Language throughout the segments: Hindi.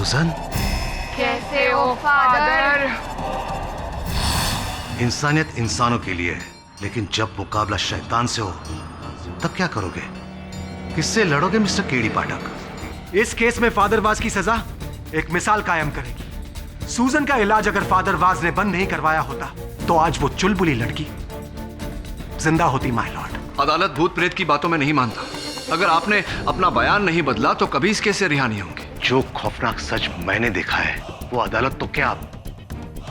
सुजन, कैसे हो फादर? इंसानियत इंसानों के लिए है, लेकिन जब मुकाबला शैतान से हो तब क्या करोगे? किससे लड़ोगे मिस्टर केडी पाठक? इस केस में फादर वाज की सजा एक मिसाल कायम करेगी। सूजन का इलाज अगर फादर वाज ने बंद नहीं करवाया होता तो आज वो चुलबुली लड़की जिंदा होती माय लॉर्ड। अदालत भूत प्रेत की बातों में नहीं मानता। अगर आपने अपना बयान नहीं बदला तो कभी इस केस से रिहा नहीं होंगे। जो खौफनाक सच मैंने देखा है वो अदालत तो क्या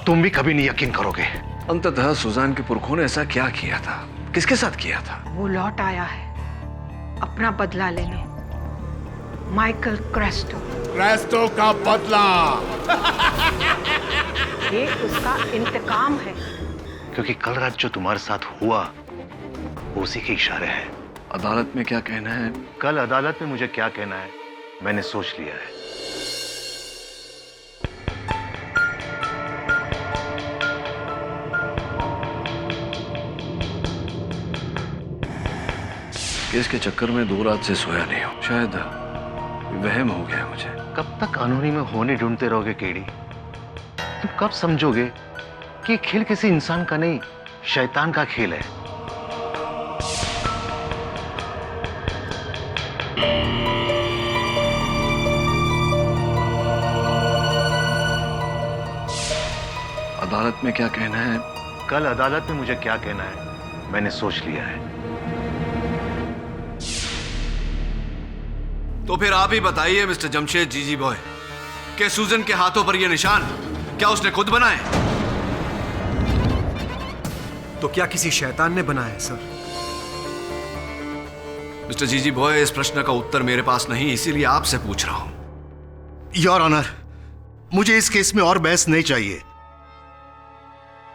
तुम भी कभी नहीं यकीन करोगे। अंततः सुजान के पुरखों ने ऐसा क्या किया था? किसके साथ किया था? वो लौट आया है अपना बदला लेने। माइकल क्रेस्टो का बदला। ये उसका इंतकाम है। क्योंकि कल रात जो तुम्हारे साथ हुआ वो उसी के इशारे हैं। अदालत में क्या कहना है? कल अदालत में मुझे क्या कहना है मैंने सोच लिया है। केस के चक्कर में 2 रात से सोया नहीं हूं। शायद वहम हो गया मुझे। कब तक कानूनी में होने ढूंढते रहोगे केडी? तुम कब समझोगे कि खेल किसी इंसान का नहीं शैतान का खेल है? अदालत में क्या कहना है? कल अदालत में मुझे क्या कहना है मैंने सोच लिया है। तो फिर आप ही बताइए मिस्टर जमशेद जीजी बॉय, कि सूजन के हाथों पर ये निशान क्या उसने खुद बनाए? तो क्या किसी शैतान ने बनाया है सर? मिस्टर जीजी बॉय, इस प्रश्न का उत्तर मेरे पास नहीं, इसीलिए आपसे पूछ रहा हूं। योर ऑनर, मुझे इस केस में और बहस नहीं चाहिए।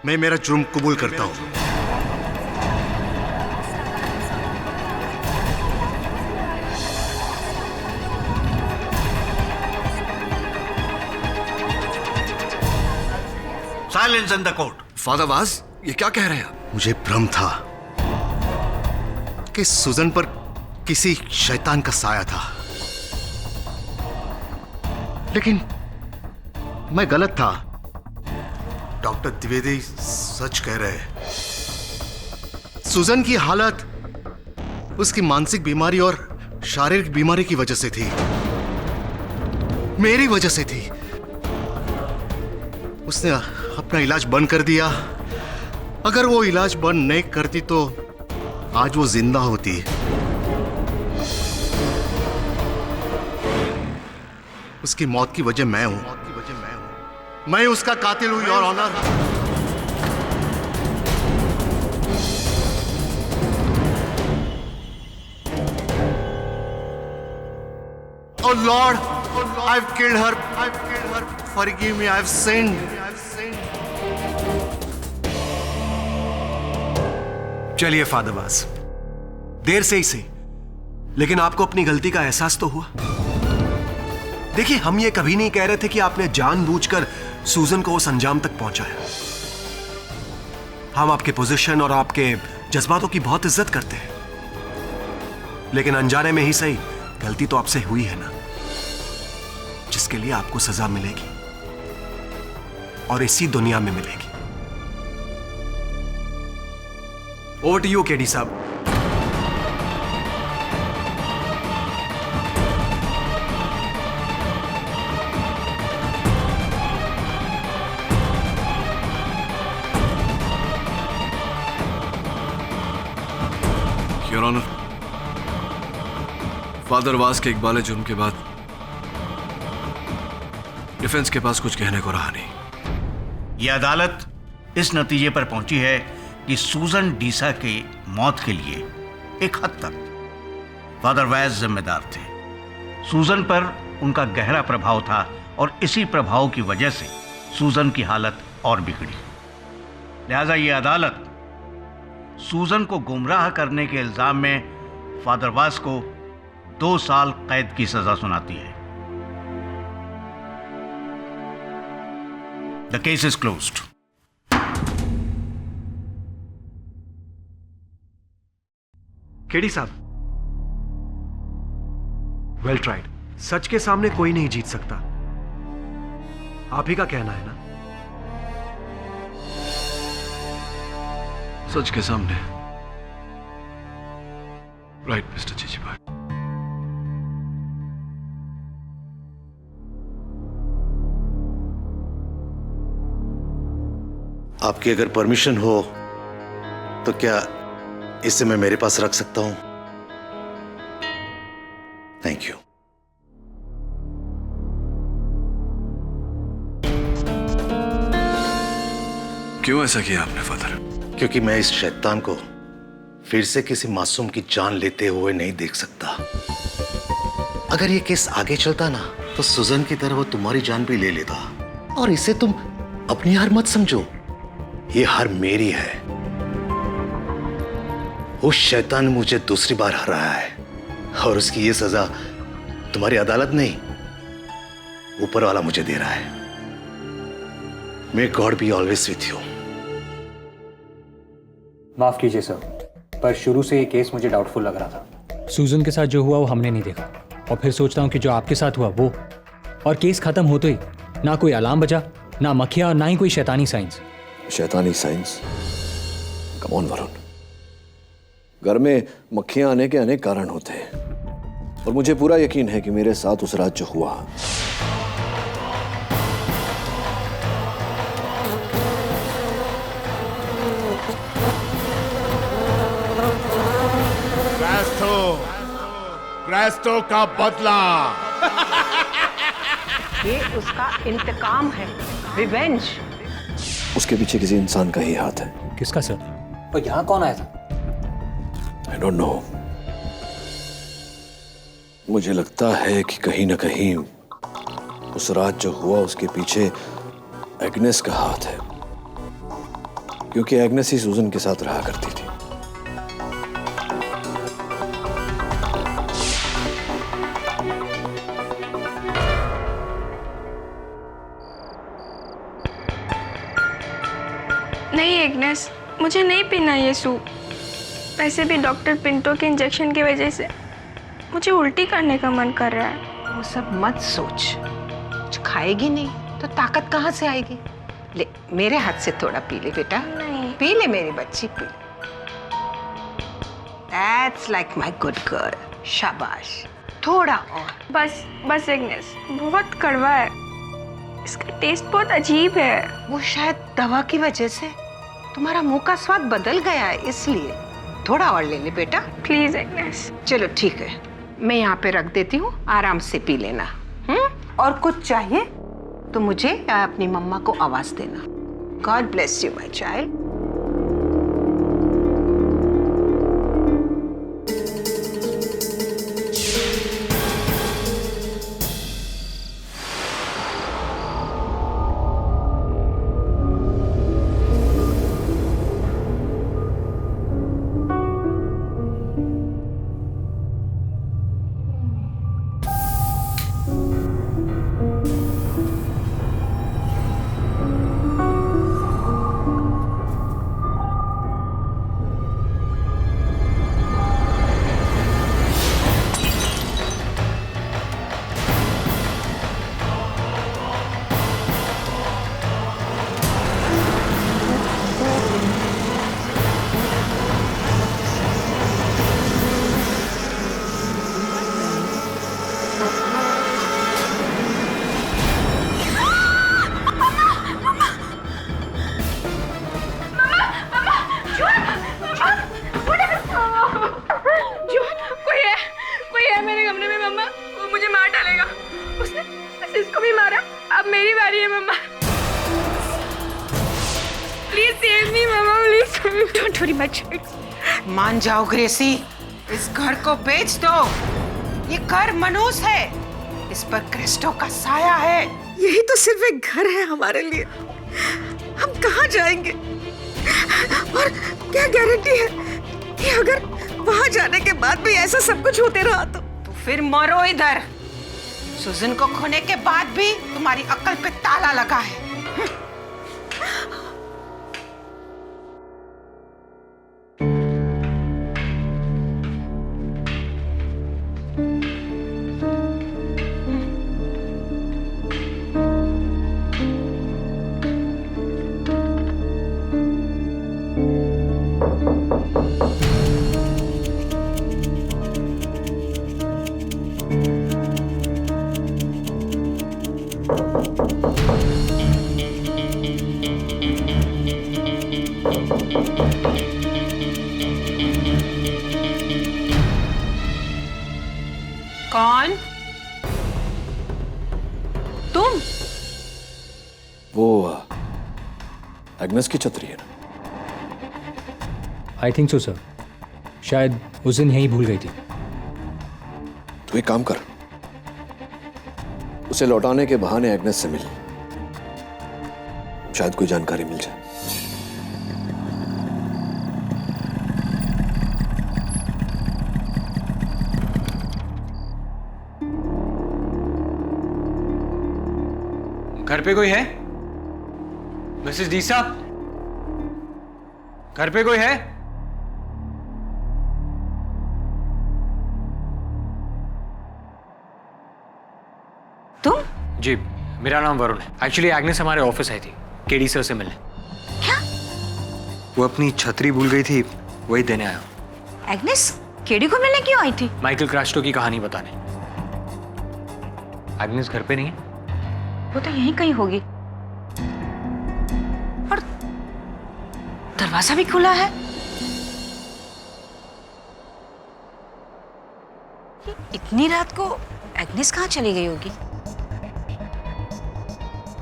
मैं मेरा जुर्म कबूल करता हूं। Silence in the court. Father was, ये क्या कह रहे हैं आप? मुझे भ्रम था कि सुजन पर किसी शैतान का साया था, लेकिन मैं गलत था। डॉक्टर द्विवेदी सच कह रहे हैं। सुजन की हालत उसकी मानसिक बीमारी और शारीरिक बीमारी की वजह से थी, मेरी वजह से थी। उसने अपना इलाज बंद कर दिया। अगर वो इलाज बंद नहीं करती तो आज वो जिंदा होती। उसकी मौत की वजह मैं हूं। मैं उसका कातिल हूं your honour. Oh Lord, I've killed her. Forgive me, I've sinned. चलिए फादर वाज, देर से ही सही, लेकिन आपको अपनी गलती का एहसास तो हुआ। देखिए, हम ये कभी नहीं कह रहे थे कि आपने जानबूझकर सूजन को उस अंजाम तक पहुंचाया। हम आपके पोजीशन और आपके जज्बातों की बहुत इज्जत करते हैं, लेकिन अनजाने में ही सही गलती तो आपसे हुई है ना, जिसके लिए आपको सजा मिलेगी और इसी दुनिया में मिलेगी। ओवर टू यू केडी साहब। योर ऑनर, फादर वास के इकबाल जुर्म के बाद डिफेंस के पास कुछ कहने को रहा नहीं। यह अदालत इस नतीजे पर पहुंची है कि सूजन डीसा के मौत के लिए एक हद तक फादर वैज जिम्मेदार थे। सूजन पर उनका गहरा प्रभाव था और इसी प्रभाव की वजह से सूजन की हालत और बिगड़ी। लिहाजा यह अदालत सूजन को गुमराह करने के इल्जाम में फादर वास को 2 साल कैद की सजा सुनाती है। The case is closed. KD साहब, वेल ट्राइड। सच के सामने कोई नहीं जीत सकता, आप ही का कहना है ना? सच के सामने। राइट मिस्टर जीजी भाई। आपकी अगर परमिशन हो तो क्या इसे मैं मेरे पास रख सकता हूं? Thank you. क्यों ऐसा किया आपने फादर? क्योंकि मैं इस शैतान को फिर से किसी मासूम की जान लेते हुए नहीं देख सकता। अगर ये केस आगे चलता ना तो सुजन की तरह वो तुम्हारी जान भी ले लेता। और इसे तुम अपनी हार मत समझो, ये हार मेरी है। उस शैतान मुझे दूसरी बार हराया है और उसकी ये सजा तुम्हारी अदालत नहीं, ऊपर वाला मुझे दे रहा है। May God be always with you. माफ कीजिए सर, पर शुरू से ये केस मुझे डाउटफुल लग रहा था। सूजन के साथ जो हुआ वो हमने नहीं देखा, और फिर सोचता हूँ कि जो आपके साथ हुआ वो, और केस खत्म होते ही ना कोई अलार्म बजा, ना मक्खियाँ और ना ही कोई शैतानी साइंस। शैतानी साइंस? कम ऑन वरुण, घर में मक्खियां आने के अनेक कारण होते हैं और मुझे पूरा यकीन है कि मेरे साथ उस रात जो हुआ, क्रेस्टो का बदला। ये उसका इंतकाम है, रिवेंज। उसके पीछे किसी इंसान का ही हाथ है। किसका सर? पर यहाँ कौन आया था? I don't know. मुझे लगता है कि कहीं ना कहीं उस रात जो हुआ उसके पीछे एग्नेस का हाथ है, क्योंकि एग्नेस ही सूजन के साथ रहा करती थी। नहीं एग्नेस, मुझे नहीं पीना ये सूप। वैसे भी डॉक्टर पिंटो के इंजेक्शन की वजह से मुझे उल्टी करने का मन कर रहा है। वो सब मत सोच, कुछ खाएगी नहीं तो ताकत कहाँ से आएगी? ले मेरे हाथ से थोड़ा पी ले बेटा। नहीं। पी ले मेरी बच्ची, P. That's like my good girl। शाबाश, थोड़ा और। बस बस एग्नेस, बहुत कड़वा है, इसका टेस्ट बहुत अजीब है। वो शायद दवा की वजह से तुम्हारा मुंह का स्वाद बदल गया है, इसलिए थोड़ा और ले ले बेटा। Please Agnes. चलो ठीक है, मैं यहाँ पे रख देती हूँ, आराम से पी लेना। और कुछ चाहिए तो मुझे या अपनी मम्मा को आवाज देना। God bless you my child. इसको भी मारा, अब मेरी बारी है मम्मा। प्लीज सेव मी मम्मा, please. Don't worry my child. मान जाओ ग्रेसी, इस घर को बेच दो। ये घर मनूस है, इस पर क्रिस्टो का साया है। यही तो सिर्फ एक घर है हमारे लिए, हम कहाँ जाएंगे? और क्या गारंटी है कि अगर वहां जाने के बाद भी ऐसा सब कुछ होते रहा तो फिर मरो इधर। सुजन को खोने के बाद भी तुम्हारी अक्ल पे ताला लगा है। कौन? तुम? वो एग्नेस की छतरी है ना? आई थिंक सो सर, शायद उस दिन यहीं भूल गई थी। तू एक काम कर, उसे लौटाने के बहाने एग्नेस से मिल, शायद कोई जानकारी मिल जाए। घर पे कोई है? मिसेस डीसा, घर पे कोई है? तुम? जी, मेरा नाम वरुण है। एक्चुअली एग्नेस हमारे ऑफिस आई थी केडी सर से मिलने। क्या? वो अपनी छतरी भूल गई थी, वही देने आया। एग्नेस केडी को मिलने क्यों आई थी? माइकल क्रास्टो की कहानी बताने। एग्नेस घर पे नहीं है? वो तो यहीं कहीं होगी। और दरवाजा भी खुला है। इतनी रात को एग्नेस कहाँ चली गई होगी?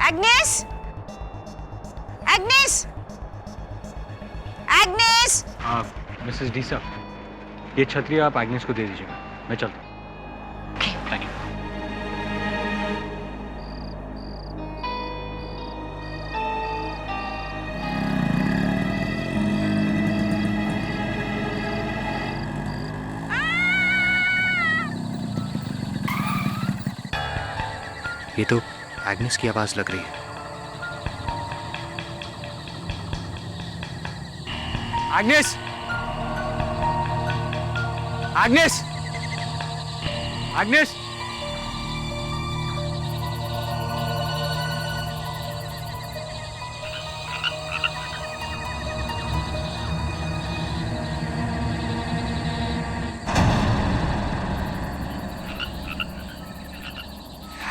एग्नेस! एग्नेस! एग्नेस! मिसेस डीसा, ये छतरी आप एग्नेस को दे दीजिएगा, मैं चलता हूँ। Thank you. ये तो एग्नेस की आवाज लग रही है। Agnes! Agnes! Agnes!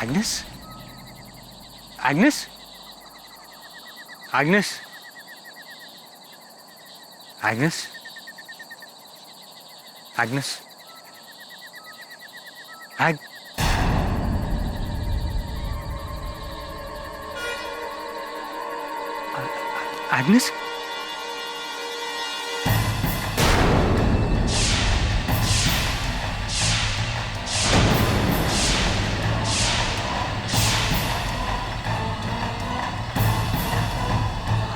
Agnes? Agnes? Agnes? Agnes? Agnes? Agnes?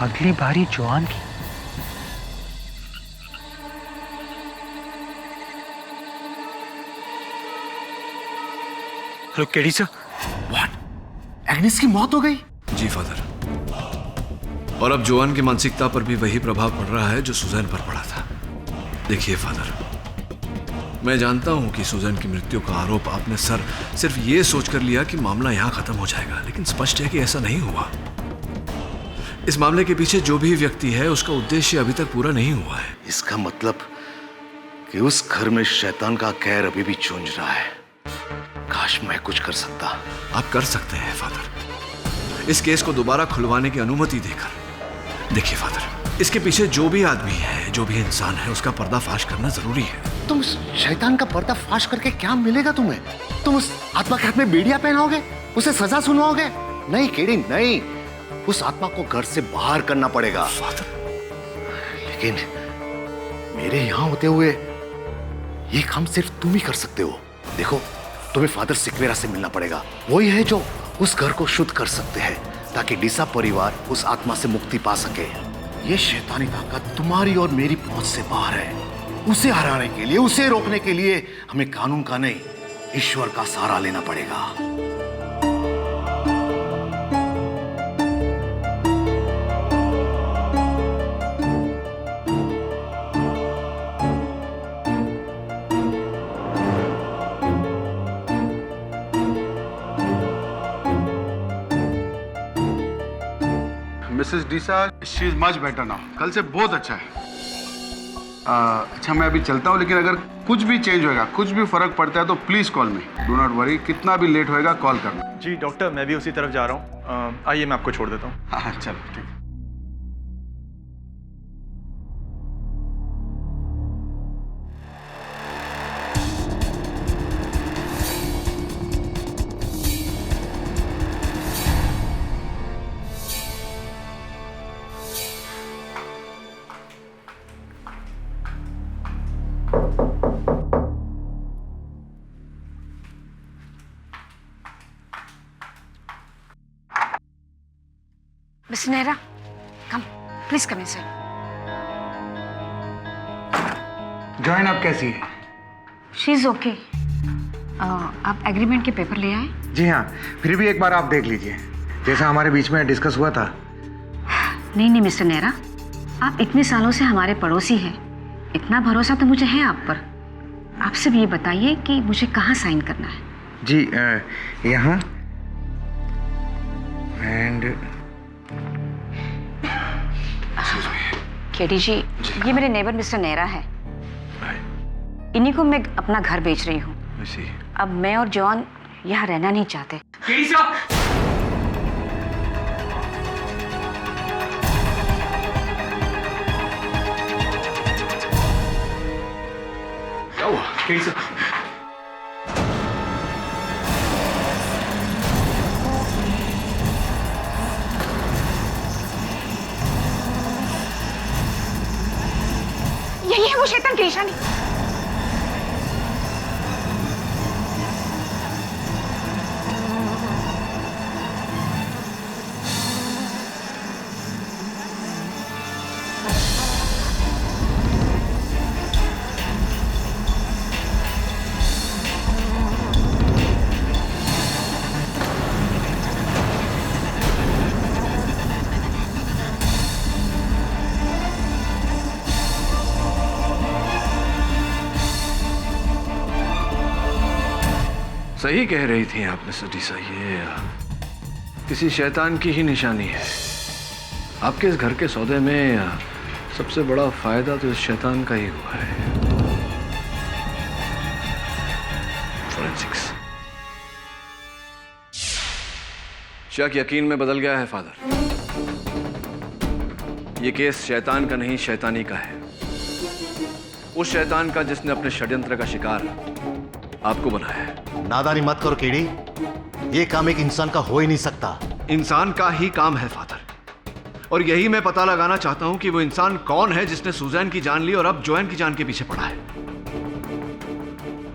अगली बारी जॉन की। Hello KD sir. What? Agnes की मौत हो गई? जी फादर, और अब जोआन की मानसिकता पर भी वही प्रभाव पड़ रहा है जो सुजैन पर पड़ा था। देखिए फादर, मैं जानता हूं कि सुजैन की मृत्यु का आरोप आपने सिर्फ ये सोचकर लिया कि मामला यहां खत्म हो जाएगा, लेकिन स्पष्ट है कि ऐसा नहीं हुआ। इस मामले के पीछे जो भी व्यक्ति है उसका उद्देश्य अभी तक पूरा नहीं हुआ है। इसका मतलब कि उस घर में शैतान का कहर अभी भी चूंज रहा है। काश मैं कुछ कर सकता। आप कर सकते हैं फादर, इस केस को दोबारा खुलवाने की अनुमति देकर। देखिए फादर, इसके पीछे जो भी आदमी है, जो भी इंसान है, उसका पर्दाफाश करना जरूरी है। तुम उस शैतान का पर्दाफाश करके क्या मिलेगा तुम्हें? तुम उस आत्मा के हाथ में बेड़ियां पहनाओगे, उसे सजा सुनवाओगे? नहीं केडी, नहीं। उस आत्मा को घर से बाहर करना पड़ेगा। फादर, लेकिन मेरे यहां होते हुए ये काम सिर्फ तुम ही कर सकते हो। देखो, तुम्हें फादर सिक्वेरा से मिलना पड़ेगा। वही है जो उस घर को शुद्ध कर सकते हैं, ताकि डीसा परिवार उस आत्मा से मुक्ति पा सके। ये शैतानी ताकत तुम्हारी और मेरी पहुंच से बाहर है। उसे हराने के लिए, उसे रोकने के लिए हमें कानून का नहीं, ईश्वर का सहारा लेना पड़ेगा। Mrs Deesa, she is much better now. कल से बहुत अच्छा है। अच्छा, मैं अभी चलता हूँ, लेकिन अगर कुछ भी चेंज होगा, कुछ भी फर्क पड़ता है तो please call me. Do not worry, कितना भी लेट होएगा कॉल करना। जी डॉक्टर, मैं भी उसी तरफ जा रहा हूँ। आइए, मैं आपको छोड़ देता हूँ। हाँ चलो, ठीक। Miss Nehra, come please come in. Join आप कैसी है? She is okay. आप एग्रीमेंट के पेपर ले आए? जी हाँ, फिर भी एक बार आप देख लीजिए, जैसा हमारे बीच में डिस्कस हुआ था। नहीं मिस्टर नेहरा, आप इतने सालों से हमारे पड़ोसी हैं, इतना भरोसा तो मुझे है आप पर। आप सिर्फ ये बताइए कि मुझे कहाँ साइन करना है। जी यहाँ एंड केडी जी, ये मेरे नेबर मिस्टर नेहरा है। इन्हीं को मैं अपना घर बेच रही हूँ। अब मैं और जॉन यहाँ रहना नहीं चाहते। केडी साहब, क्या हुआ? केडी साहब, यही है वो शैतान की निशानी। सही कह रही थी आप मिस्टर डीसा, ये किसी शैतान की ही निशानी है। आपके इस घर के सौदे में सबसे बड़ा फायदा तो इस शैतान का ही हुआ है। फोरेंसिक्स। शक यकीन में बदल गया है फादर। ये केस शैतान का नहीं, शैतानी का है। उस शैतान का जिसने अपने षड्यंत्र का शिकार आपको बनाया है। नादानी मत करो केडी, ये काम एक इंसान का हो ही नहीं सकता। इंसान का ही काम है फादर, और यही मैं पता लगाना चाहता हूं कि वो इंसान कौन है जिसने सुजैन की जान ली और अब जोएन की जान के पीछे पड़ा है।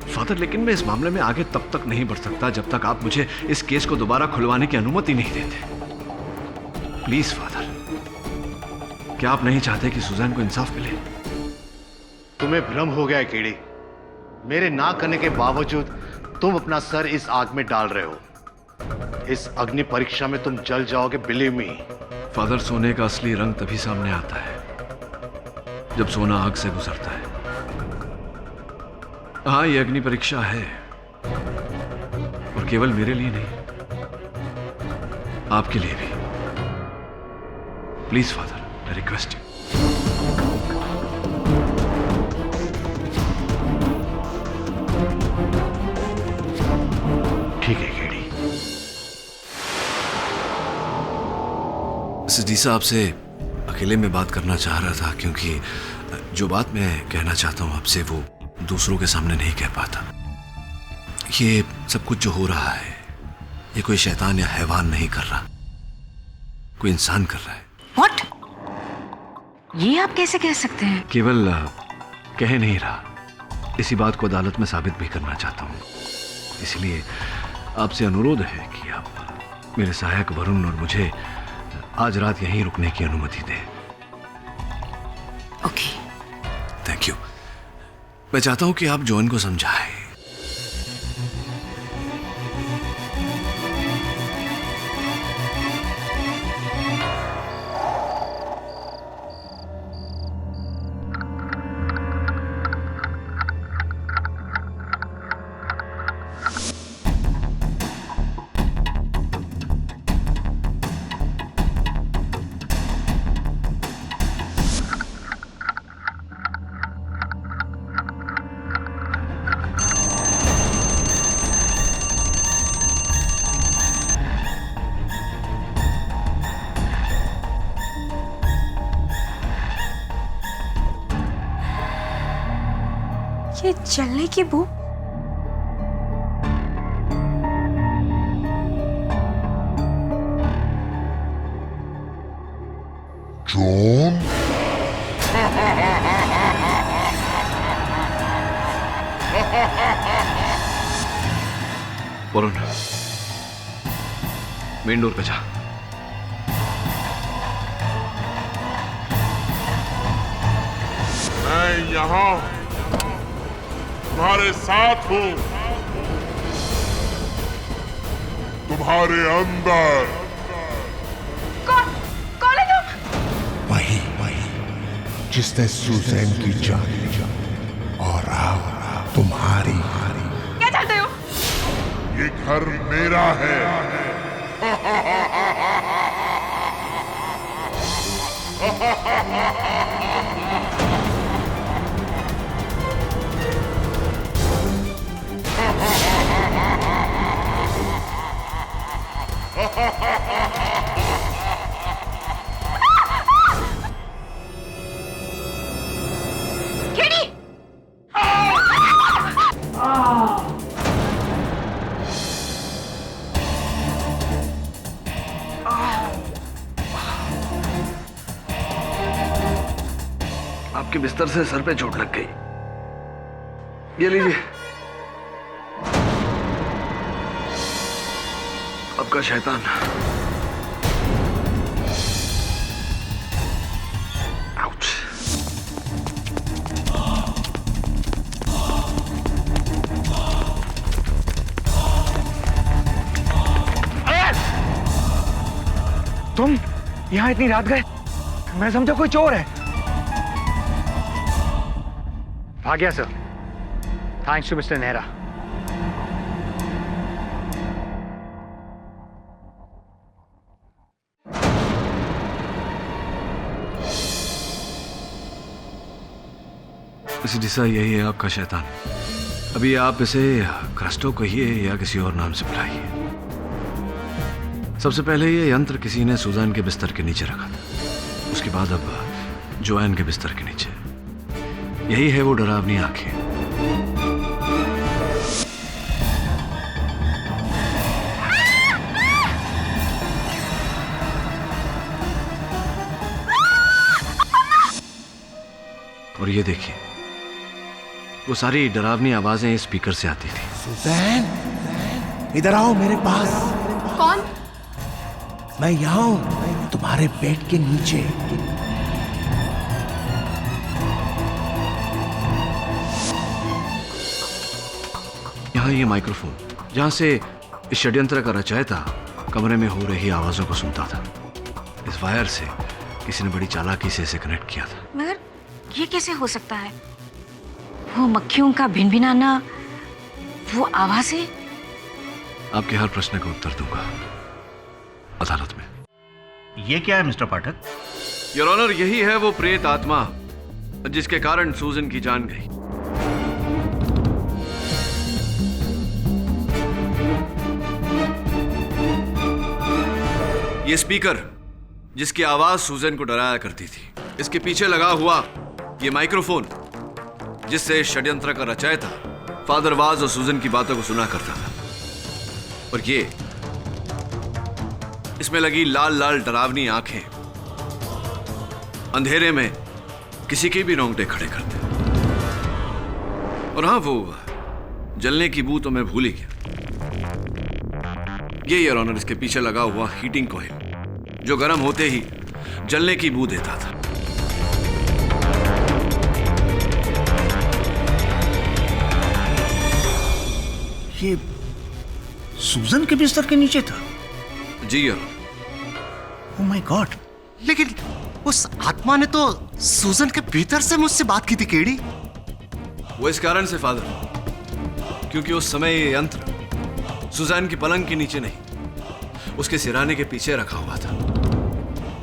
फादर, लेकिन मैं इस मामले में आगे तब तक नहीं बढ़ सकता जब तक आप मुझे इस केस को दोबारा खुलवाने की अनुमति नहीं देते। प्लीज फादर, क्या आप नहीं चाहते कि सुजैन को इंसाफ मिले? तुम्हें भ्रम हो गया है केडी। मेरे ना करने के बावजूद तुम अपना सर इस आग में डाल रहे हो। इस अग्नि परीक्षा में तुम जल जाओगे, बिलीव मी। फादर, सोने का असली रंग तभी सामने आता है जब सोना आग से गुजरता है। हाँ, ये अग्नि परीक्षा है, और केवल मेरे लिए नहीं, आपके लिए भी। Please father, I request you. ठीक है केडी। मिसेस डीसा, आपसे अकेले में बात करना चाह रहा था, क्योंकि जो बात मैं कहना चाहता हूं आपसे वो दूसरों के सामने नहीं कह पाता। ये सब कुछ जो हो रहा है, ये कोई शैतान या हैवान नहीं कर रहा, कोई इंसान कर रहा है। What? ये आप कैसे कह सकते हैं? केवल कह नहीं रहा, इसी बात को अदालत में साबित भी करना चाहता हूं। इसलिए आपसे अनुरोध है कि आप मेरे सहायक वरुण और मुझे आज रात यहीं रुकने की अनुमति दें। ओके। Thank you. मैं चाहता हूं कि आप जॉन को समझाएं। ये जलने की बू। जॉन, वरुण, मेन डोर पे जा। मैं यहाँ तुम्हारे साथ हूँ, तुम्हारे अंदर। कौन है तुम? वही जिसने सुजैन की जान ली और अब तुम्हारी। क्या चाहते हो? ये घर मेरा है। आपके बिस्तर से सर पे चोट लग गई। ये लीजिए, आपका शैतान। आउच। तुम यहाँ इतनी रात गए? मैं समझा कोई चोर है। भाग गया sir, thanks to mister Nehra. Mister D'Sa, यही है आपका शैतान। अभी आप इसे क्रस्टो कहिए या किसी और नाम से बुलाइए। सबसे पहले ये यंत्र किसी ने सुजान के बिस्तर के नीचे रखा था, उसके बाद अब जोआन के बिस्तर के नीचे। यही है वो डरावनी आंखें। और ये देखिए, वो सारी डरावनी आवाजें इस स्पीकर से आती थी। सुजैन, इधर आओ मेरे पास। कौन? मैं यहाँ हूं, तुम्हारे बेड के नीचे। यहाँ ये माइक्रोफोन, जहां से इस षड्यंत्र का रचयिता कमरे में हो रही आवाजों को सुनता था। इस वायर से किसी ने बड़ी चालाकी से इसे कनेक्ट किया था। मगर ये कैसे हो सकता है? वो मक्खियों का भिनभिनाना, वो आवाजें। आपके हर प्रश्न का उत्तर दूंगा अदालत में। ये क्या है मिस्टर पाठक? योर ऑनर, यही है वो प्रेत आत्मा जिसके कारण सूजन की जान गई। ये स्पीकर जिसकी आवाज सूजन को डराया करती थी, इसके पीछे लगा हुआ ये माइक्रोफोन जिससे षड्यंत्र का रचयिता फादर वाज और सूजन की बातों को सुना करता था, और ये इसमें लगी लाल लाल डरावनी आंखें अंधेरे में किसी के भी रोंगटे खड़े करते। और हाँ, वो जलने की बू तो मैं भूल ही गया। ये योर ऑनर, इसके पीछे लगा हुआ हीटिंग कॉइल जो गर्म होते ही जलने की बू देता था। ये सूजन के बिस्तर के नीचे था? जी योर। Oh my God. लेकिन उस आत्मा ने तो सूजन के भीतर से मुझसे बात की थी केडी। वो इस कारण से फादर, क्योंकि उस समय ये यंत्र सुजैन की पलंग के नीचे नहीं, उसके सिराने के पीछे रखा हुआ था,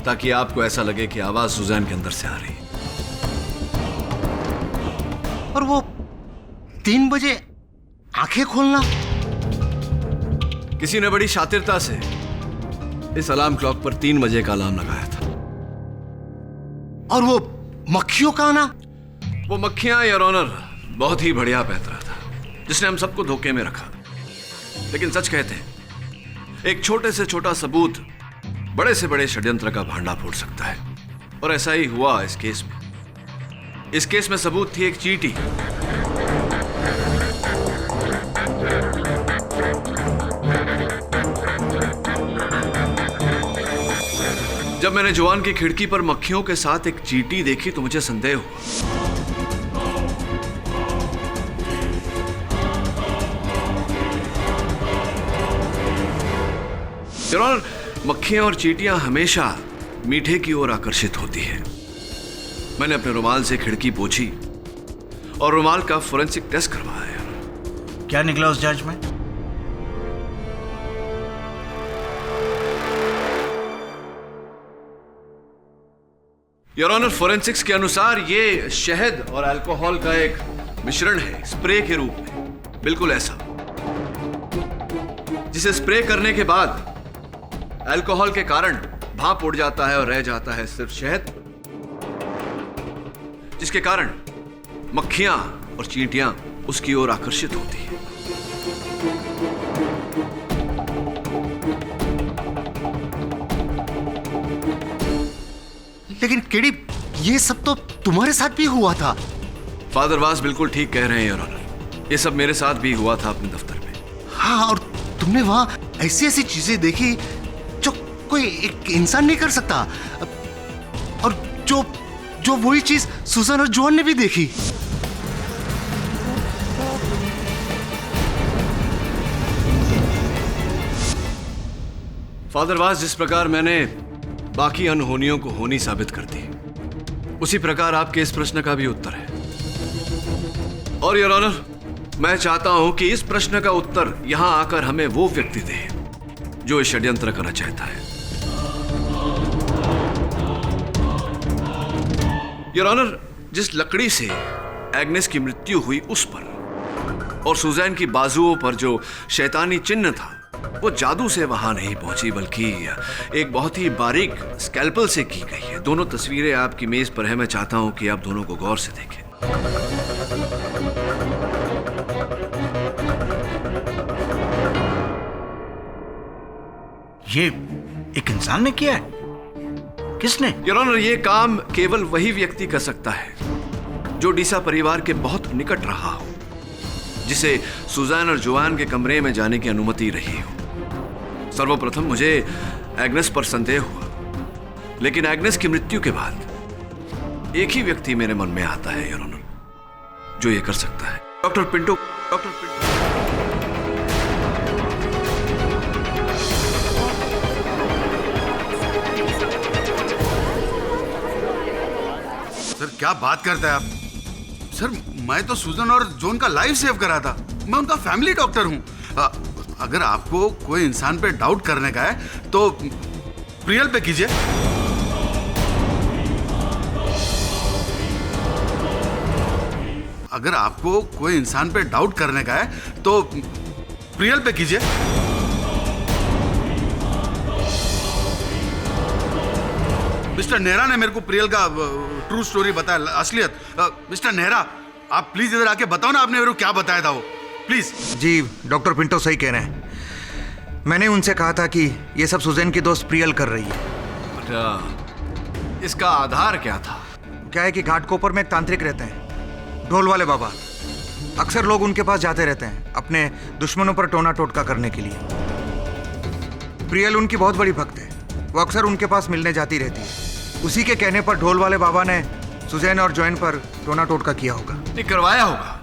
ताकि आपको ऐसा लगे कि आवाज सुजैन के अंदर से आ रही है। और वो 3 बजे आंखें खोलना, किसी ने बड़ी शातिरता से इस अलार्म क्लॉक पर 3 बजे का अलार्म लगाया था। और वो मक्खियों का आना, वो मक्खियां योर ऑनर बहुत ही बढ़िया पैतरा था जिसने हम सबको धोखे में रखा। लेकिन सच कहते हैं, एक छोटे से छोटा सबूत बड़े से बड़े षड्यंत्र का भांडा फोड़ सकता है, और ऐसा ही हुआ इस केस में। इस केस में सबूत थी एक चींटी। जब मैंने जोआन की खिड़की पर मक्खियों के साथ एक चींटी देखी तो मुझे संदेह हुआ। योर ऑनर, मक्खियां और चींटियां हमेशा मीठे की ओर आकर्षित होती है। मैंने अपने रुमाल से खिड़की पोंछी और रुमाल का फोरेंसिक टेस्ट करवाया। क्या निकला उस जांच में? योर ऑनर, फोरेंसिक्स के अनुसार ये शहद और अल्कोहल का एक मिश्रण है, स्प्रे के रूप में, बिल्कुल ऐसा जिसे स्प्रे करने के बाद अल्कोहल के कारण भाप उड़ जाता है और रह जाता है सिर्फ शहद, जिसके कारण मक्खियां और चींटियां उसकी ओर आकर्षित होती हैं। लेकिन केडी, ये सब तो तुम्हारे साथ भी हुआ था। फादर वास बिल्कुल ठीक कह रहे हैं योर ऑनर, ये सब मेरे साथ भी हुआ था अपने दफ्तर में। हाँ, और तुमने वहां ऐसी ऐसी चीजें देखी जो कोई एक इंसान नहीं कर सकता, और जो वही चीज सुजन और जोन ने भी देखी। फादर वास, जिस प्रकार मैंने बाकी अनहोनियों को होनी साबित कर दी, उसी प्रकार आपके इस प्रश्न का भी उत्तर है। और योर ऑनर, मैं चाहता हूं कि इस प्रश्न का उत्तर यहां आकर हमें वो व्यक्ति दे जो इस षड्यंत्र करना चाहता है। योर ऑनर, जिस लकड़ी से एग्नेस की मृत्यु हुई उस पर और सुजैन की बाजुओं पर जो शैतानी चिन्ह था, वो जादू से वहां नहीं पहुंची, बल्कि एक बहुत ही बारीक स्कैल्पल से की गई है। दोनों तस्वीरें आपकी मेज पर है, मैं चाहता हूं कि आप दोनों को गौर से देखें। ये एक इंसान ने किया है? किसने? योर ऑनर, ये काम केवल वही व्यक्ति कर सकता है जो डीसा परिवार के बहुत निकट रहा हो, जिसे सुजैन और जोआन के कमरे में जाने की अनुमति रही हो। सर्वप्रथम मुझे एग्नेस पर संदेह हुआ, लेकिन एग्नेस की मृत्यु के बाद एक ही व्यक्ति मेरे मन में आता है योर ऑनर, जो ये कर सकता है। Doctor Pinto. Doctor Pinto. Sir, क्या बात करता है आप? सर, मैं तो सुजन और जोन का लाइफ सेव करा था। मैं उनका फैमिली डॉक्टर हूं। अगर आपको कोई इंसान पे डाउट करने का है तो प्रियल पे कीजिए। अगर आपको कोई इंसान पे डाउट करने का है तो प्रियल पे कीजिए। मिस्टर नेहरा ने मेरे को प्रियल का ट्रू स्टोरी बताया, असलियत। मिस्टर नेहरा, आप प्लीज इधर आके बताओ ना, आपने मेरे को क्या बताया था वो, प्लीज। जी, डॉक्टर पिंटो सही कह रहे हैं। मैंने उनसे कहा था कि ये सब सुजैन की दोस्त प्रियल कर रही है। अच्छा, इसका आधार क्या था? क्या है कि घाटकोपर में एक तांत्रिक रहते हैं, ढोल वाले बाबा। अक्सर लोग उनके पास जाते रहते हैं अपने दुश्मनों पर टोना टोटका करने के लिए। प्रियल उनकी बहुत बड़ी भक्त है, वो अक्सर उनके पास मिलने जाती रहती है। उसी के कहने पर ढोल वाले बाबा ने सुजैन और जॉइन पर टोना टोटका किया होगा। नहीं करवाया होगा।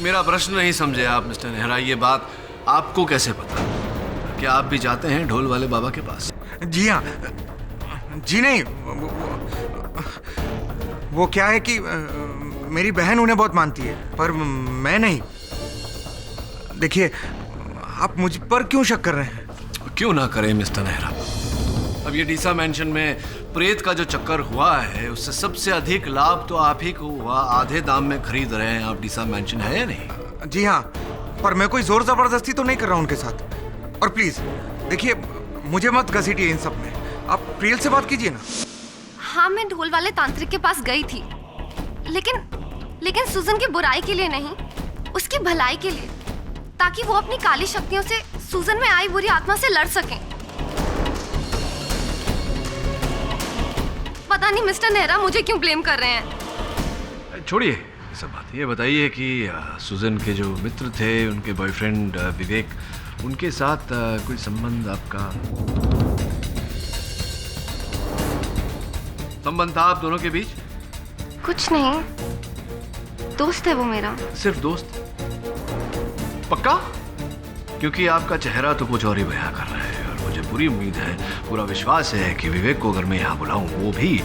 मेरा प्रश्न नहीं समझे आप मिस्टर नेहरा, ये बात आपको कैसे पता? क्या आप भी जाते हैं ढोल वाले बाबा के पास? जी हाँ। जी नहीं, वो क्या है कि मेरी बहन उन्हें बहुत मानती है, पर मैं नहीं। देखिए, आप मुझ पर क्यों शक कर रहे हैं? क्यों ना करें मिस्टर नेहरा। अब ये डीसा मैंशन में प्रेत का जो चक्कर हुआ है, उससे सबसे अधिक लाभ तो आप ही को हुआ। आधे दाम में खरीद रहे हैं आप डीसा मैंशन, है या नहीं? जी हाँ, पर मैं कोई जोर जबरदस्ती तो नहीं कर रहा हूँ उनके साथ। और प्लीज देखिए, मुझे मत घसीटिए इन सब में। आप प्रियल से बात कीजिए ना। हाँ, मैं ढोल वाले तांत्रिक के पास गई थी, लेकिन सुजन की बुराई के लिए नहीं, उसकी भलाई के लिए, ताकि वो अपनी काली शक्तियों से सुजन में आई बुरी आत्मा से लड़ सकें। पता नहीं मिस्टर नेहरा मुझे क्यों ब्लेम कर रहे हैं। छोड़िए सब बात। ये बताइए कि सुजन के जो मित्र थे, उनके बॉयफ्रेंड विवेक, उनके साथ कोई संबंध आपका? संबंध था आप दोनों के बीच? कुछ नहीं, दोस्त है वो मेरा। सिर्फ दोस्त? पक्का? क्योंकि आपका चेहरा तो कुछ और ही बयां कर रहा है, और मुझे पूरी उम्मीद है, पूरा विश्वास है कि विवेक को अगर मैं यहाँ बुलाऊं वो भी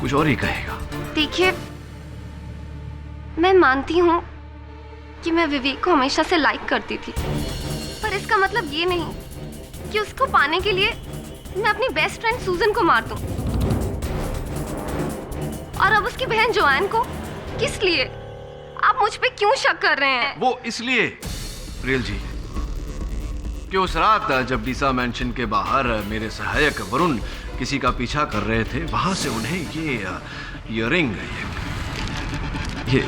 कुछ और ही कहेगा। देखिए, मैं मानती हूँ कि मैं विवेक को हमेशा से लाइक करती थी, पर इसका मतलब ये नहीं कि उसको पाने के लिए मैं अपनी बेस्ट फ्रेंड सूजन को मार दूं। और अब उसकी बहन जोआन को किस लिए? आप मुझ पे क्यों शक कर रहे हैं? वो इसलिए प्रियल जी कि उस रात जब डीसा मैंशन के बाहर मेरे सहायक वरुण किसी का पीछा कर रहे थे, वहां से उन्हें ये इयररिंग, ये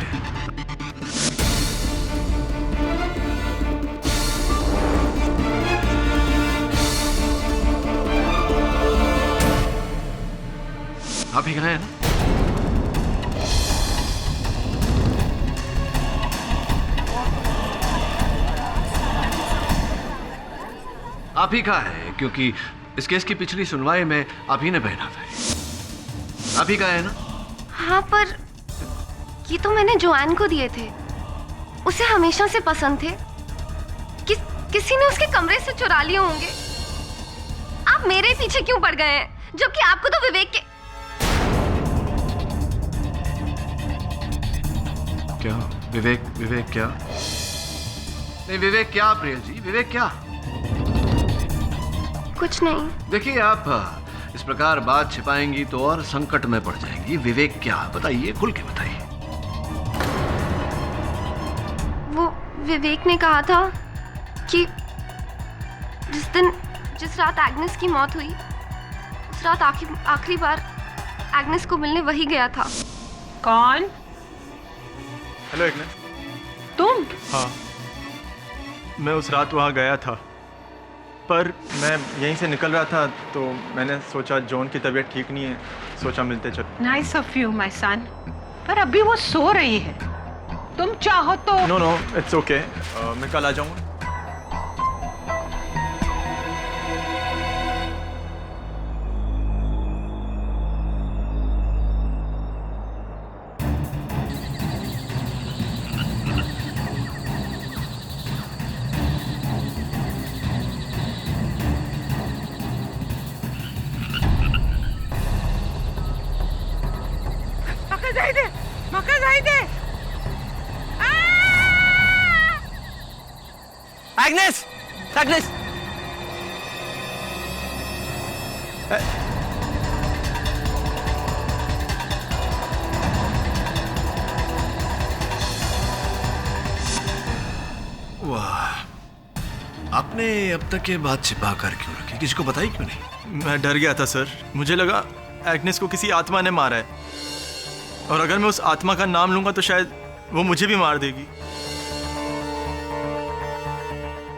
आप ही कहा है ना? आप ही कहा है, क्योंकि इस केस की पिछली सुनवाई में आप ही ने पहना था। आप ही कहा है ना? हाँ, पर ये तो मैंने जोआन को दिए थे। उसे हमेशा से पसंद थे। किसी ने उसके कमरे से चुरा लिए होंगे। आप मेरे पीछे क्यों पड़ गए हैं, जबकि आपको तो विवेक के... क्या विवेक क्या? नहीं, विवेक क्या प्रियल जी, विवेक क्या? कुछ नहीं। देखिए, आप इस प्रकार बात छिपाएंगी तो और संकट में पड़ जाएंगी। विवेक क्या? बताइए, खुल के बताइए। वो विवेक ने कहा था कि जिस रात एग्नेस की मौत हुई, उस रात आखिरी बार एग्नेस को मिलने वही गया था। कौन? Hello Agnes. तुम? हाँ, मैं उस रात वहाँ गया था, पर मैं यहीं से निकल रहा था तो मैंने सोचा जॉन की तबीयत ठीक नहीं है, सोचा मिलते चलो। Nice of you my son, पर अभी वो सो रही है। तुम चाहो तो... नो, इट्स ओके, मैं कल आ जाऊँगा। एग्नेस! एग्नेस! वाह, आपने अब तक ये बात छिपा कर क्यों रखी? किसी को बताई क्यों नहीं? मैं डर गया था सर, मुझे लगा एग्नेस को किसी आत्मा ने मारा है, और अगर मैं उस आत्मा का नाम लूंगा तो शायद वो मुझे भी मार देगी।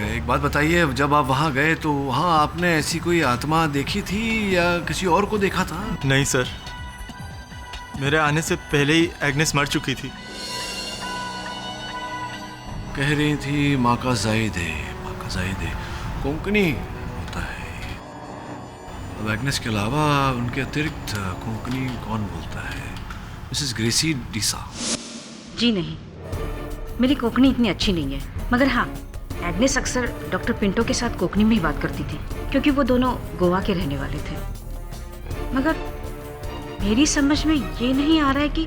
एक बात बताइए, जब आप वहाँ गए तो वहाँ आपने ऐसी कोई आत्मा देखी थी या किसी और को देखा था? नहीं सर, मेरे आने से पहले ही एग्नेस मर चुकी थी। कह रही थी माँ का जायदे कोंकणी होता है। अब एग्नेस के अलावा उनके अतिरिक्त कोंकणी कौन बोलता है? मिसेस ग्रेसी डीसा। जी नहीं, मेरी कोंकणी इतनी अच्छी नहीं है, मगर हाँ, एग्नेस अक्सर डॉक्टर पिंटो के साथ कोंकणी में ही बात करती थी, क्योंकि वो दोनों गोवा के रहने वाले थे। मगर मेरी समझ में ये नहीं आ रहा है कि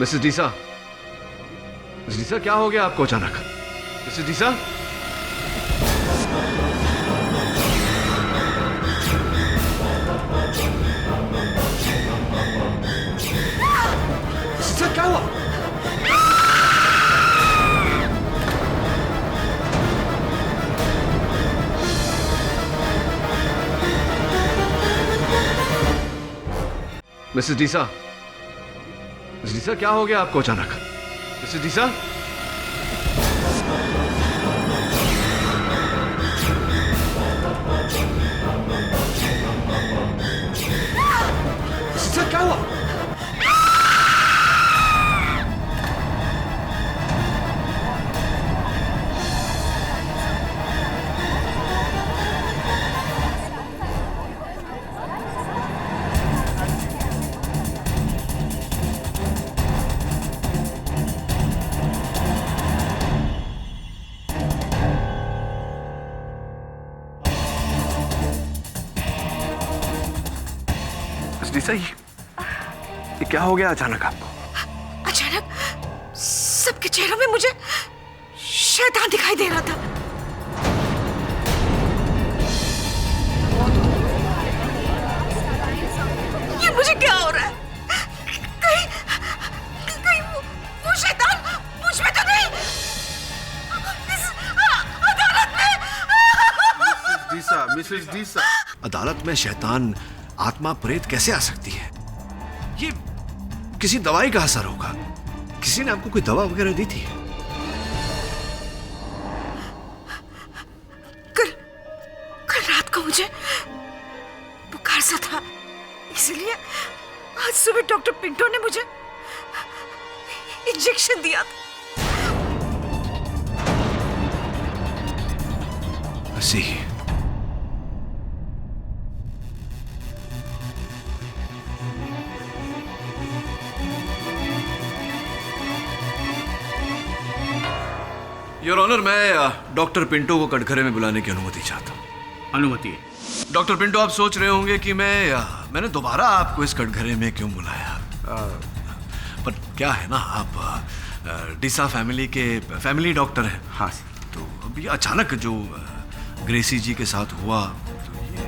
मिसेस डीसा, क्या हो गया आपको अचानक? मिसेस डीसा? क्या हुआ? मिसेस डीसा, क्या हो गया आपको अचानक? मिसेस डीसा? क्या हुआ? सही, ये क्या हो गया अचानक आपको? अचानक सबके चेहरों में मुझे शैतान दिखाई दे रहा था। ये मुझे क्या हो रहा है? कहीं वो शैतान मुझ में तो नहीं? इस अदालत में मिसेस डीसा, अदालत में शैतान आत्मा प्रेत कैसे आ सकती है? ये किसी दवाई का असर होगा। किसी ने आपको कोई दवा वगैरह दी थी? कल रात को मुझे बुखार सा था, इसलिए आज सुबह डॉक्टर पिंटो ने मुझे इंजेक्शन दिया था। ऐसी योर ऑनर, मैं डॉक्टर पिंटो को कटघरे में बुलाने की अनुमति चाहता हूँ। अनुमति है। डॉक्टर पिंटो, आप सोच रहे होंगे कि मैंने दोबारा आपको इस कटघरे में क्यों बुलाया, पर क्या है ना, आप डीसा फैमिली के फैमिली डॉक्टर हैं। हाँ। तो अभी अचानक जो ग्रेसी जी के साथ हुआ, तो ये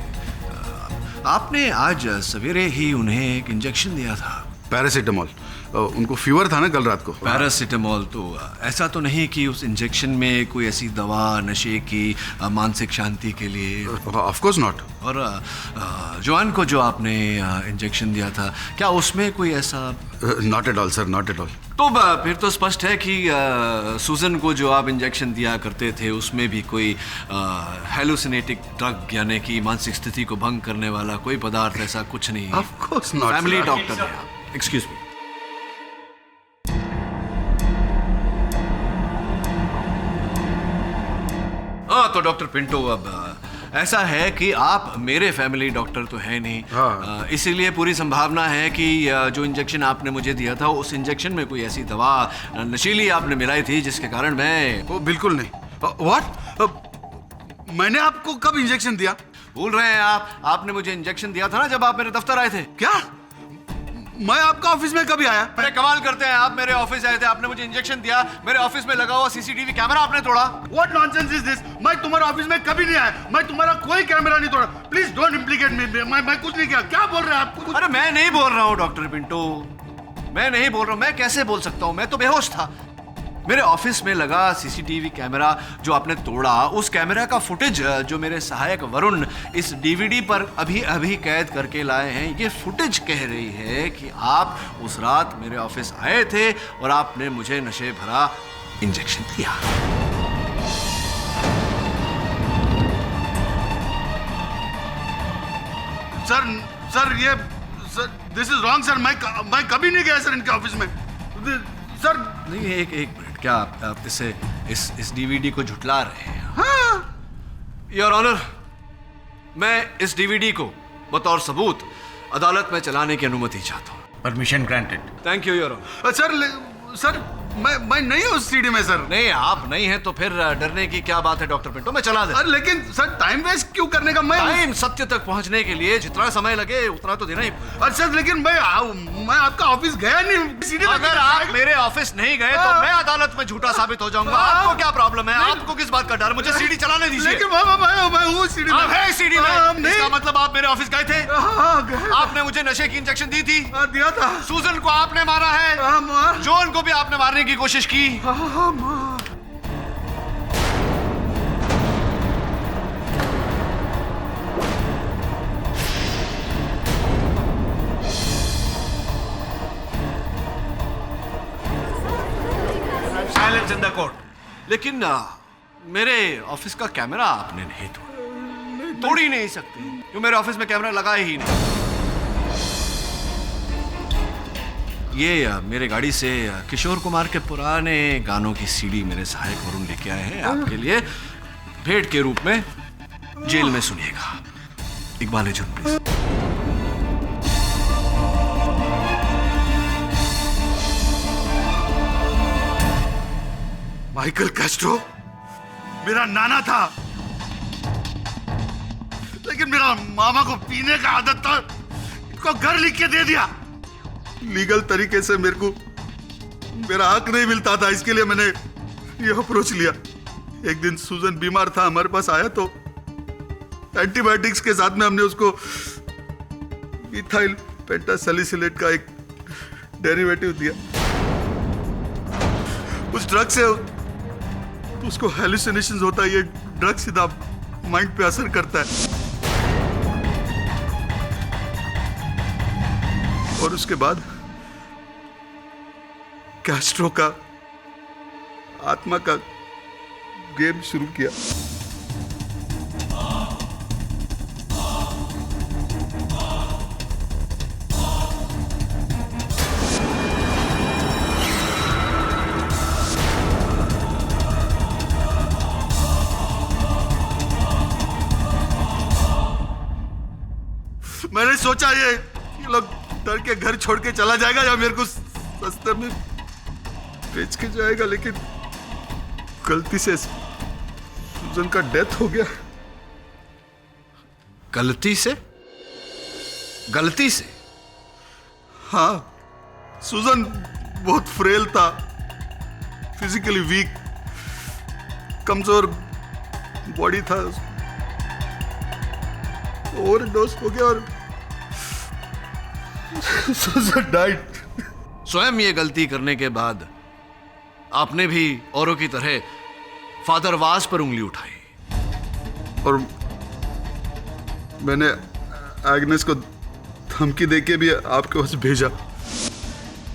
आपने आज सवेरे ही उन्हें एक इंजेक्शन दिया था। पैरासीटामोल। उनको फीवर था ना कल रात को। पैरासीटामोल, तो ऐसा तो नहीं कि उस इंजेक्शन में कोई ऐसी दवा नशे की मानसिक शांति के लिए? Of course not. और जॉन को जो आपने इंजेक्शन दिया था, क्या उसमें कोई ऐसा? Not at all sir, not at all. तो फिर तो स्पष्ट है कि सुजन को जो आप इंजेक्शन दिया करते थे उसमें भी कोई हेलुसिनेटिक ड्रग यानी कि मानसिक स्थिति को भंग करने वाला कोई पदार्थ ऐसा कुछ नहीं है। Of course not. Family doctor है। Excuse me. हाँ, तो डॉक्टर पिंटो, अब ऐसा है कि आप मेरे फैमिली डॉक्टर तो है नहीं। हाँ। इसीलिए पूरी संभावना है कि जो इंजेक्शन आपने मुझे दिया था, उस इंजेक्शन में कोई ऐसी दवा नशीली आपने मिलाई थी जिसके कारण मैं... बिल्कुल नहीं। व्हाट? मैंने आपको कब इंजेक्शन दिया? भूल रहे हैं आप? आपने मुझे इंजेक्शन दिया था ना जब आप मेरे दफ्तर आए थे। क्या? मैं आपका ऑफिस में कभी आया? अरे कमाल करते हैं, आप मेरे ऑफिस आए थे, आपने मुझे इंजेक्शन दिया, मेरे ऑफिस में लगा हुआ सीसीटीवी कैमरा आपने तोड़ा। What nonsense is this? मैं तुम्हारे ऑफिस में कभी नहीं आया, मैं तुम्हारा कोई कैमरा नहीं तोड़ा। प्लीज डोंट इम्प्लीकेट मी। मैं कुछ नहीं किया। क्या बोल रहे हैं आप? अरे मैं नहीं बोल रहा हूँ डॉक्टर पिंटो, मैं नहीं बोल रहा हूँ। मैं कैसे बोल सकता हूँ? मैं तो बेहोश था। मेरे ऑफिस में लगा सीसीटीवी कैमरा जो आपने तोड़ा, उस कैमरा का फुटेज जो मेरे सहायक वरुण इस डीवीडी पर अभी अभी कैद करके लाए हैं, ये फुटेज कह रही है कि आप उस रात मेरे ऑफिस आए थे और आपने मुझे नशे भरा इंजेक्शन दिया। सर ये दिस इज रॉन्ग सर। मैं कभी नहीं गया सर इनके ऑफिस में सर। नहीं, एक मिनट, क्या आप इस डीवीडी को झुटला रहे हैं? हाँ। योर ऑनर, मैं इस डीवीडी को बतौर सबूत अदालत में चलाने की अनुमति चाहता हूँ। Permission granted. Thank you your honour. Sir मैं नहीं हूँ उस सीडी में सर। नहीं, आप नहीं हैं तो फिर डरने की क्या बात है डॉक्टर पिंटो, मैं चला दे। लेकिन सर टाइम वेस्ट क्यों करने का? टाइम सत्य तक पहुंचने के लिए जितना समय लगे उतना तो देना ही। सर लेकिन मैं आपका ऑफिस गया नहीं। अगर आप मेरे ऑफिस नहीं गए तो मैं अदालत में झूठा साबित हो जाऊंगा। आपको क्या प्रॉब्लम है? आपको किस बात का डर? मुझे सीडी चलाने दीजिए। लेकिन मैं हूँ सीडी में। है सीडी में? इसका मतलब आप मेरे ऑफिस गए थे? आपने मुझे नशे की इंजेक्शन दी थी? दिया था। सुजन को आपने मारा है? जॉन को भी आपने मारने की कोशिश की? Silence in the court. लेकिन मेरे ऑफिस का कैमरा आपने नहीं तोड़ ही नहीं सकते, क्यों? मेरे ऑफिस में कैमरा लगा ही नहीं। ये मेरे गाड़ी से किशोर कुमार के पुराने गानों की सीडी मेरे सहायक वरुण लेके आए हैं आपके लिए भेंट के रूप में। जेल में सुनिएगा। इकबाल जुन प्लीज। माइकल कैस्ट्रो मेरा नाना था, लेकिन मेरा मामा को पीने का आदत था, को घर लिख के दे दिया। लीगल तरीके से मेरे को मेरा हक नहीं मिलता था, इसके लिए मैंने ये अप्रोच लिया। एक दिन सूजन बीमार था, हमारे पास आया तो एंटीबायोटिक्स के साथ में हमने उसको इथाइल पेंटासैलिसिलेट का एक डेरिवेटिव दिया। उस ड्रग से तो उसको हेलुसिनेशंस होता है। ये ड्रग सीधा माइंड पे असर करता है और उसके बाद कैस्ट्रो का आत्मा का गेम शुरू किया। मैंने सोचा ये लोग डर के घर छोड़ के चला जाएगा या मेरे को सस्ते में बेच के जाएगा, लेकिन गलती से सूजन का डेथ हो गया। गलती से? गलती से? हाँ, सूजन बहुत फ्रेल था, फिजिकली वीक, कमजोर बॉडी था, ओवरडोज हो गया और सूजन डाइड। स्वयं ये गलती करने के बाद आपने भी औरों की तरह फादर वास पर उंगली उठाई और मैंने एग्नेस को धमकी देके भी आपके पास भेजा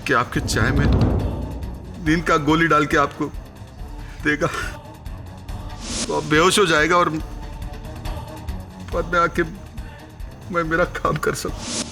कि आपके चाय में नींद का गोली डाल के आपको देगा तो आप बेहोश हो जाएगा और बाद में आके मैं मेरा काम कर सकूं।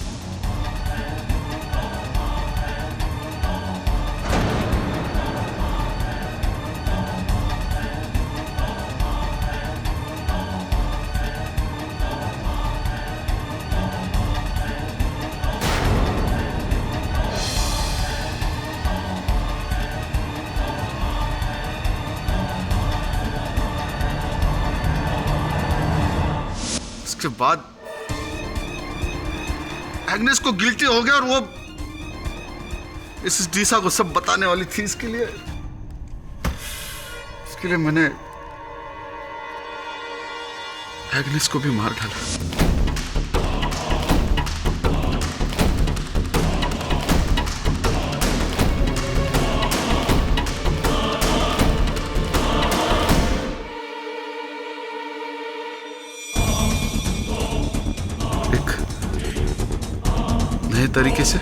के बाद एग्नेस को गिल्टी हो गया और वो मिसेस डीसा को सब बताने वाली थी। इसके लिए मैंने एग्नेस को भी मार डाला। नए तरीके से,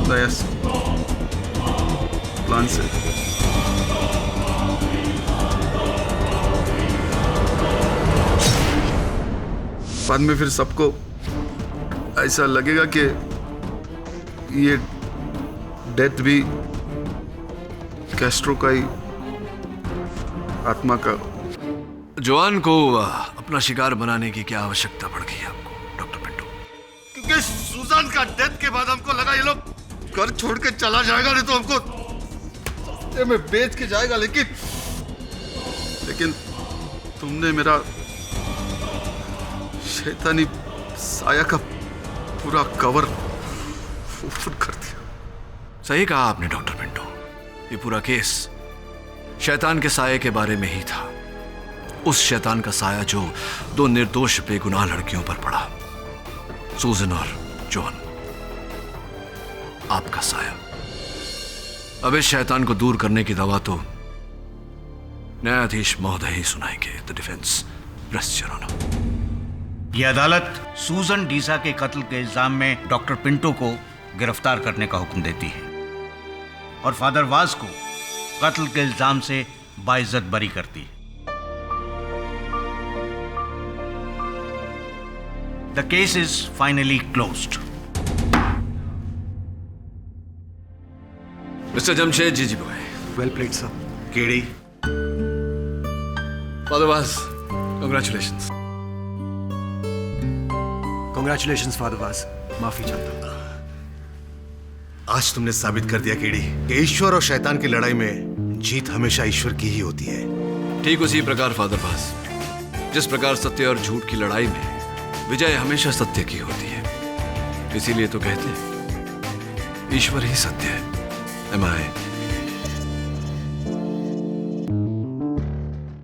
नया प्लान से। बाद में फिर सबको ऐसा लगेगा कि ये डेथ भी कैस्ट्रो का ही आत्मा का। जोआन को अपना शिकार बनाने की क्या आवश्यकता पड़ गई आपको डॉक्टर पिंटो? क्योंकि सुजान का डेथ के बाद हमको लगा ये लोग घर छोड़ के चला जाएगा, नहीं तो हमको सस्ते में बेच के जाएगा। लेकिन तुमने मेरा शैतानी साया का पूरा कवर फूट कर दिया। सही कहा आपने डॉक्टर पिंटो, ये पूरा केस शैतान के साये के बारे में ही था। उस शैतान का साया जो दो निर्दोष बेगुनाह लड़कियों पर पड़ा, सूजन और जॉन। आपका साया। अब इस शैतान को दूर करने की दवा तो न्यायाधीश महोदय ही सुनाएंगे। The defence press your honour. यह अदालत सूजन डीसा के कत्ल के इल्जाम में डॉक्टर पिंटो को गिरफ्तार करने का हुक्म देती है और फादर वाज को कत्ल के इल्जाम से बाइज्जत बरी करती है। The case is finally closed. Mister Jamshed ji bye. Well played sir. KD. Father Vaz, congratulations. Congratulations father Vaz. माफी चाहता हूं। आज तुमने साबित कर दिया केडी कि ईश्वर और शैतान की लड़ाई में जीत हमेशा ईश्वर की ही होती है। ठीक उसी प्रकार फादर वाज, जिस प्रकार सत्य और झूठ की लड़ाई में विजय हमेशा सत्य की होती है, इसीलिए तो कहते हैं ईश्वर ही सत्य है। Am I